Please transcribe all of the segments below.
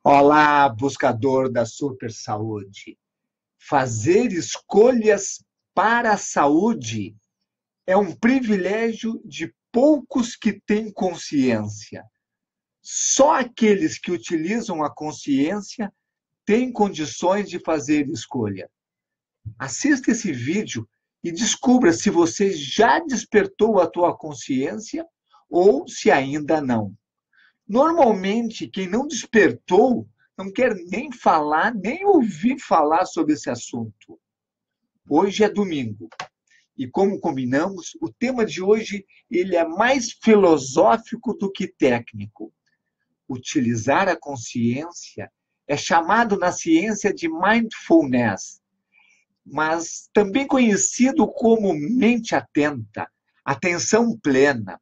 Olá, buscador da super saúde. Fazer escolhas para a saúde é um privilégio de poucos que têm consciência. Só aqueles que utilizam a consciência têm condições de fazer escolha. Assista esse vídeo e descubra se você já despertou a tua consciência ou se ainda não. Normalmente, quem não despertou não quer nem falar, nem ouvir falar sobre esse assunto. Hoje é domingo e, como combinamos, o tema de hoje ele é mais filosófico do que técnico. Utilizar a consciência é chamado na ciência de mindfulness, mas também conhecido como mente atenta, atenção plena,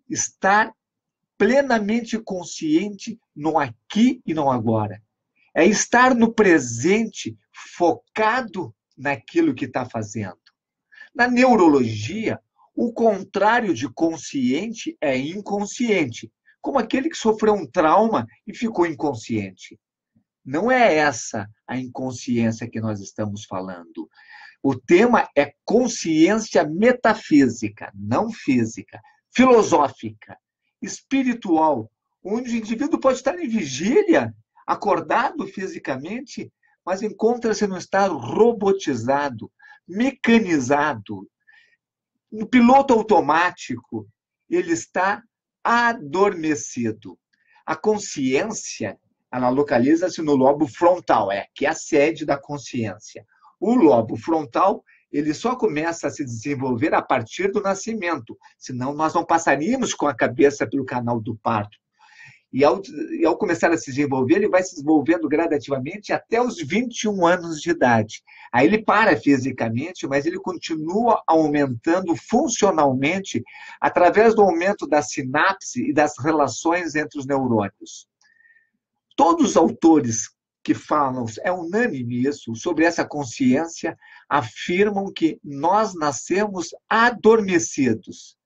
estar plenamente consciente no aqui e no agora. É estar no presente, focado naquilo que está fazendo. Na neurologia, o contrário de consciente é inconsciente, como aquele que sofreu um trauma e ficou inconsciente. Não é essa a inconsciência que nós estamos falando. O tema é consciência metafísica, não física, filosófica, espiritual, onde o indivíduo pode estar em vigília, acordado fisicamente, mas encontra-se num estado robotizado, mecanizado, no piloto automático, ele está adormecido. A consciência, ela localiza-se no lobo frontal, que é a sede da consciência. O lobo frontal, ele só começa a se desenvolver a partir do nascimento, senão nós não passaríamos com a cabeça pelo canal do parto. E ao começar a se desenvolver, ele vai se desenvolvendo gradativamente até os 21 anos de idade. Aí ele para fisicamente, mas ele continua aumentando funcionalmente através do aumento da sinapse e das relações entre os neurônios. Todos os autores que falam, é unânime isso, sobre essa consciência, afirmam que nós nascemos adormecidos.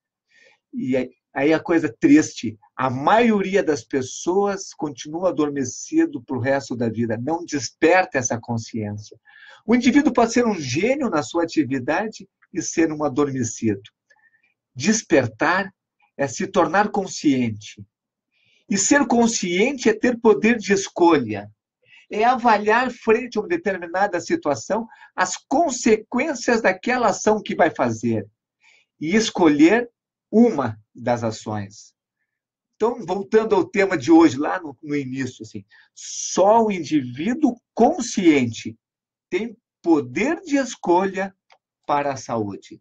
E aí a coisa triste, a maioria das pessoas continua adormecido para o resto da vida, não desperta essa consciência. O indivíduo pode ser um gênio na sua atividade e ser um adormecido. Despertar é se tornar consciente. E ser consciente é ter poder de escolha. É avaliar frente a uma determinada situação as consequências daquela ação que vai fazer. E escolher uma das ações. Então, voltando ao tema de hoje, lá no início, assim, só o indivíduo consciente tem poder de escolha para a saúde.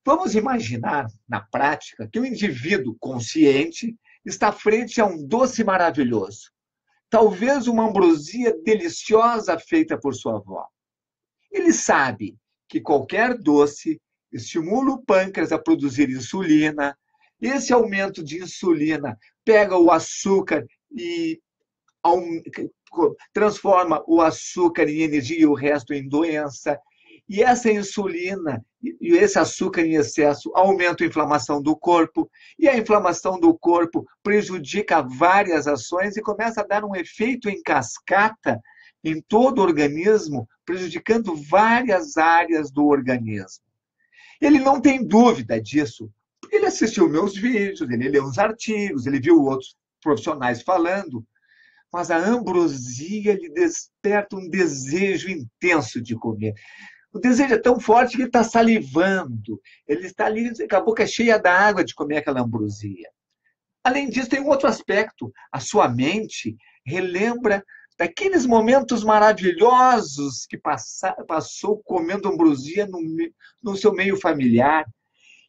Vamos imaginar, na prática, que o indivíduo consciente está frente a um doce maravilhoso. Talvez uma ambrosia deliciosa feita por sua avó. Ele sabe que qualquer doce estimula o pâncreas a produzir insulina. Esse aumento de insulina pega o açúcar e transforma o açúcar em energia e o resto em doença. E essa insulina e esse açúcar em excesso aumenta a inflamação do corpo. E a inflamação do corpo prejudica várias ações e começa a dar um efeito em cascata em todo o organismo, prejudicando várias áreas do organismo. Ele não tem dúvida disso, porque ele assistiu meus vídeos, ele leu os artigos, ele viu outros profissionais falando, mas a ambrosia lhe desperta um desejo intenso de comer. O desejo é tão forte que ele está salivando, ele está ali com a boca cheia d'água de comer aquela ambrosia. Além disso, tem um outro aspecto, a sua mente relembra daqueles momentos maravilhosos que passou comendo ambrosia no seu meio familiar.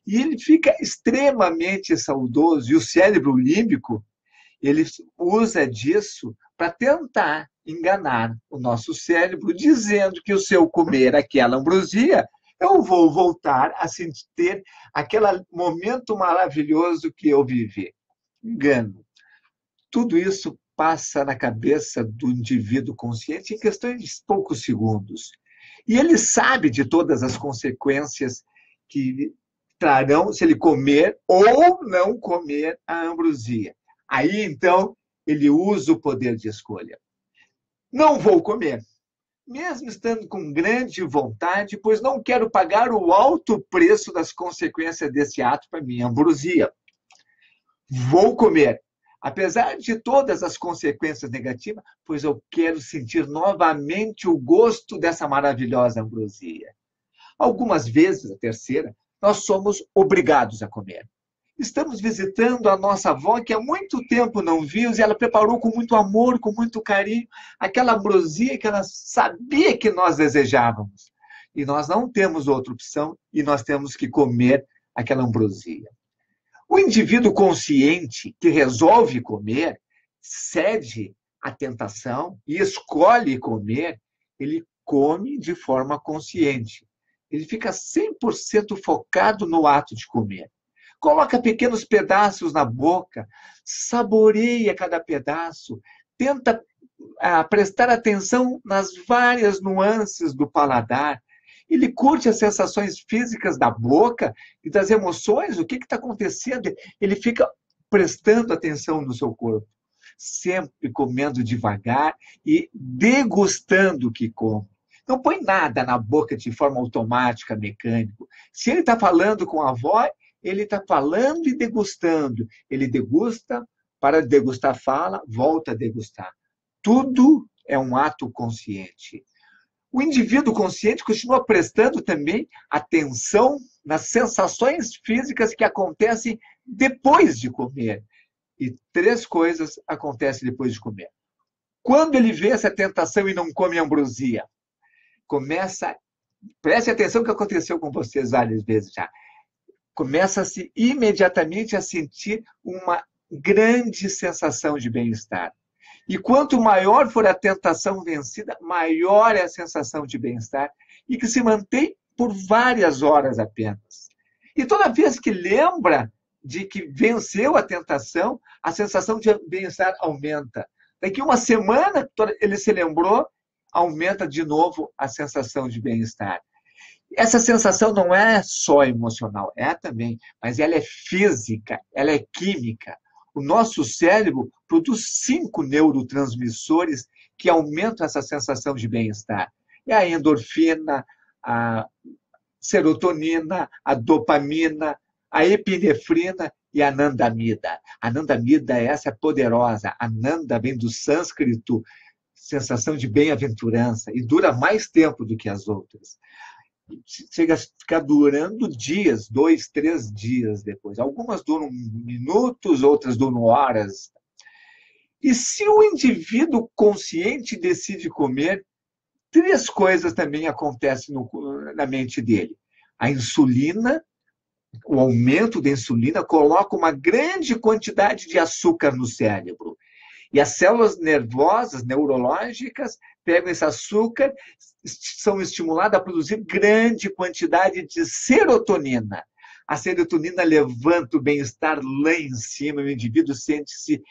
E ele fica extremamente saudoso. E o cérebro límbico, ele usa disso para tentar enganar o nosso cérebro, dizendo que o seu comer aquela ambrosia, eu vou voltar a sentir aquele momento maravilhoso que eu vivi. Engano. Tudo isso passa na cabeça do indivíduo consciente em questões de poucos segundos. E ele sabe de todas as consequências que trarão se ele comer ou não comer a ambrosia. Aí, então, ele usa o poder de escolha. Não vou comer, mesmo estando com grande vontade, pois não quero pagar o alto preço das consequências desse ato para minha ambrosia. Vou comer, apesar de todas as consequências negativas, pois eu quero sentir novamente o gosto dessa maravilhosa ambrosia. Algumas vezes, a terceira, nós somos obrigados a comer. Estamos visitando a nossa avó, que há muito tempo não vimos, e ela preparou com muito amor, com muito carinho, aquela ambrosia que ela sabia que nós desejávamos. E nós não temos outra opção, e nós temos que comer aquela ambrosia. O indivíduo consciente que resolve comer, cede à tentação e escolhe comer, ele come de forma consciente. Ele fica 100% focado no ato de comer. Coloca pequenos pedaços na boca, saboreia cada pedaço, tenta prestar atenção nas várias nuances do paladar. Ele curte as sensações físicas da boca e das emoções, o que está acontecendo. Ele fica prestando atenção no seu corpo, sempre comendo devagar e degustando o que come. Não põe nada na boca de forma automática, mecânica. Se ele está falando com a avó, ele está falando e degustando. Ele degusta, para de degustar, fala, volta a degustar. Tudo é um ato consciente. O indivíduo consciente continua prestando também atenção nas sensações físicas que acontecem depois de comer. E 3 coisas acontecem depois de comer. Quando ele vê essa tentação e não come ambrosia, preste atenção no que aconteceu com vocês várias vezes já. Começa-se imediatamente a sentir uma grande sensação de bem-estar. E quanto maior for a tentação vencida, maior é a sensação de bem-estar e que se mantém por várias horas apenas. E toda vez que lembra de que venceu a tentação, a sensação de bem-estar aumenta. Daqui uma semana, ele se lembrou, aumenta de novo a sensação de bem-estar. Essa sensação não é só emocional, é também, mas ela é física, ela é química. O nosso cérebro produz 5 neurotransmissores que aumentam essa sensação de bem-estar. É a endorfina, a serotonina, a dopamina, a epinefrina e a anandamida. A anandamida, essa é poderosa. Ananda vem do sânscrito, sensação de bem-aventurança, e dura mais tempo do que as outras. Chega a ficar durando dias, 2, 3 dias depois. Algumas duram minutos, outras duram horas. E se o indivíduo consciente decide comer, 3 coisas também acontecem na mente dele. A insulina, o aumento da insulina coloca uma grande quantidade de açúcar no cérebro. E as células nervosas, neurológicas, pegam esse açúcar, são estimuladas a produzir grande quantidade de serotonina. A serotonina levanta o bem-estar lá em cima, o indivíduo sente-se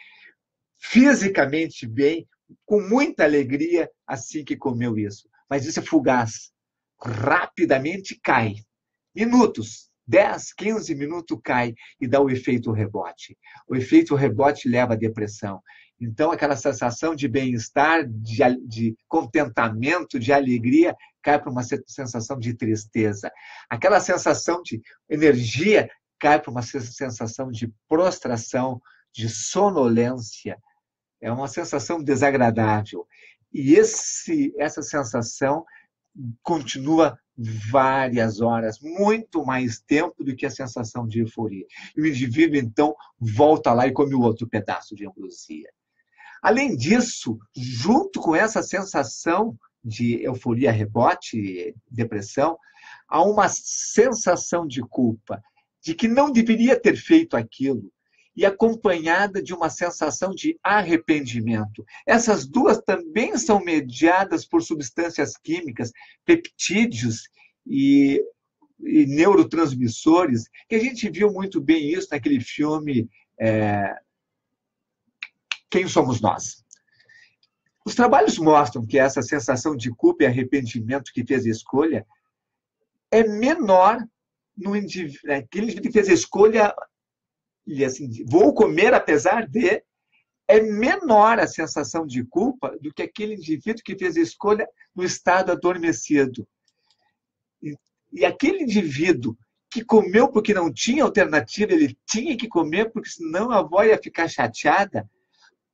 fisicamente bem, com muita alegria, assim que comeu isso. Mas isso é fugaz. Rapidamente cai. Minutos, 10, 15 minutos cai e dá o efeito rebote. O efeito rebote leva à depressão. Então, aquela sensação de bem-estar, de contentamento, de alegria, cai para uma sensação de tristeza. Aquela sensação de energia cai para uma sensação de prostração, de sonolência. É uma sensação desagradável. E essa sensação continua várias horas, muito mais tempo do que a sensação de euforia. E o indivíduo, então, volta lá e come o outro pedaço de ambrosia. Além disso, junto com essa sensação de euforia, rebote, depressão, há uma sensação de culpa, de que não deveria ter feito aquilo, e acompanhada de uma sensação de arrependimento. Essas 2 também são mediadas por substâncias químicas, peptídeos e neurotransmissores, que a gente viu muito bem isso naquele filme Quem Somos Nós? Os trabalhos mostram que essa sensação de culpa e arrependimento que fez a escolha é menor no indivíduo, aquele que fez a escolha e assim, vou comer apesar de, é menor a sensação de culpa do que aquele indivíduo que fez a escolha no estado adormecido. E aquele indivíduo que comeu porque não tinha alternativa, ele tinha que comer porque senão a avó ia ficar chateada,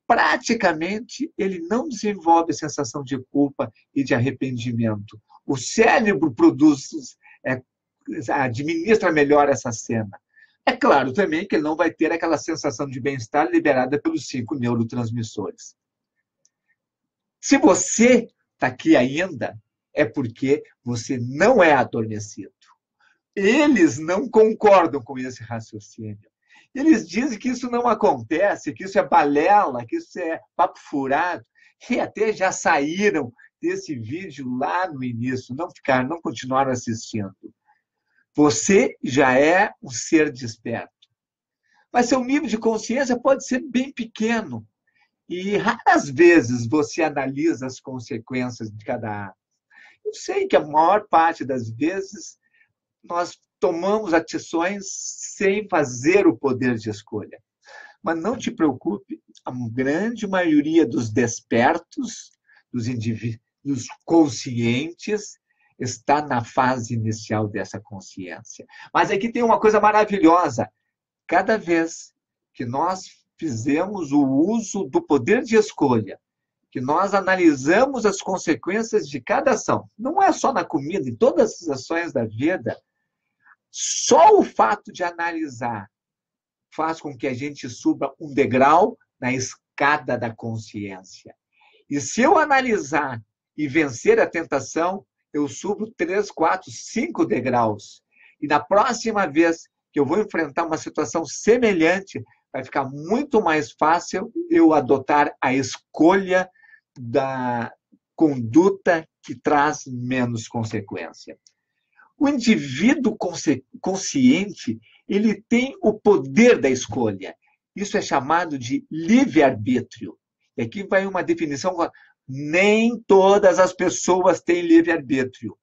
praticamente ele não desenvolve a sensação de culpa e de arrependimento. O cérebro produz, é, administra melhor essa cena. É claro também que ele não vai ter aquela sensação de bem-estar liberada pelos 5 neurotransmissores. Se você está aqui ainda, é porque você não é adormecido. Eles não concordam com esse raciocínio. Eles dizem que isso não acontece, que isso é balela, que isso é papo furado, e até já saíram desse vídeo lá no início, não continuaram assistindo. Você já é um ser desperto. Mas seu nível de consciência pode ser bem pequeno. E raras vezes você analisa as consequências de cada ato. Eu sei que a maior parte das vezes nós tomamos ações sem fazer o poder de escolha. Mas não te preocupe, a grande maioria dos despertos, dos indivíduos conscientes, está na fase inicial dessa consciência. Mas aqui tem uma coisa maravilhosa. Cada vez que nós fizemos o uso do poder de escolha, que nós analisamos as consequências de cada ação, não é só na comida, em todas as ações da vida, só o fato de analisar faz com que a gente suba um degrau na escada da consciência. E se eu analisar e vencer a tentação, eu subo 3, 4, 5 degraus. E na próxima vez que eu vou enfrentar uma situação semelhante, vai ficar muito mais fácil eu adotar a escolha da conduta que traz menos consequência. O indivíduo consciente, ele tem o poder da escolha. Isso é chamado de livre-arbítrio. E aqui vai uma definição: nem todas as pessoas têm livre-arbítrio.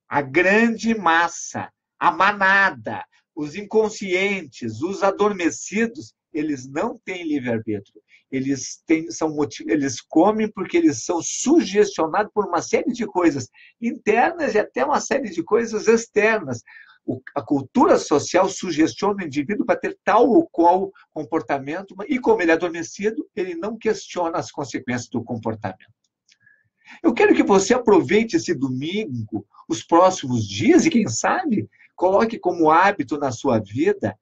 A grande massa, a manada, os inconscientes, os adormecidos, eles não têm livre-arbítrio. Eles comem porque eles são sugestionados por uma série de coisas internas e até uma série de coisas externas. A cultura social sugestiona o indivíduo para ter tal ou qual comportamento, e como ele é adormecido, ele não questiona as consequências do comportamento. Eu quero que você aproveite esse domingo, os próximos dias, e quem sabe, coloque como hábito na sua vida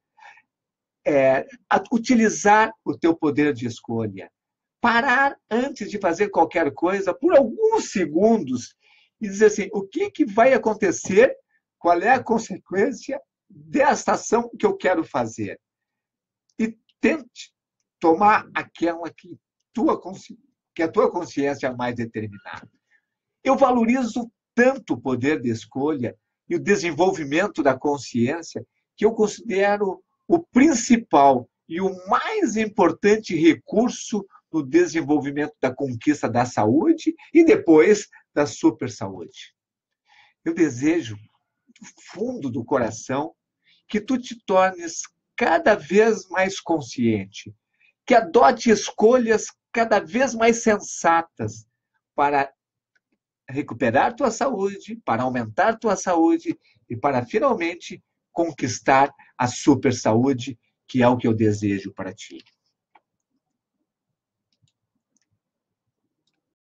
utilizar o teu poder de escolha. Parar antes de fazer qualquer coisa por alguns segundos e dizer assim: o que vai acontecer? Qual é a consequência desta ação que eu quero fazer? E tente tomar aquela que a tua consciência mais determinada. Eu valorizo tanto o poder de escolha e o desenvolvimento da consciência que eu considero o principal e o mais importante recurso no desenvolvimento da conquista da saúde e depois da super saúde. Eu desejo, do fundo do coração, que tu te tornes cada vez mais consciente, que adote escolhas cada vez mais sensatas para recuperar tua saúde, para aumentar tua saúde e para finalmente conquistar a super saúde, que é o que eu desejo para ti.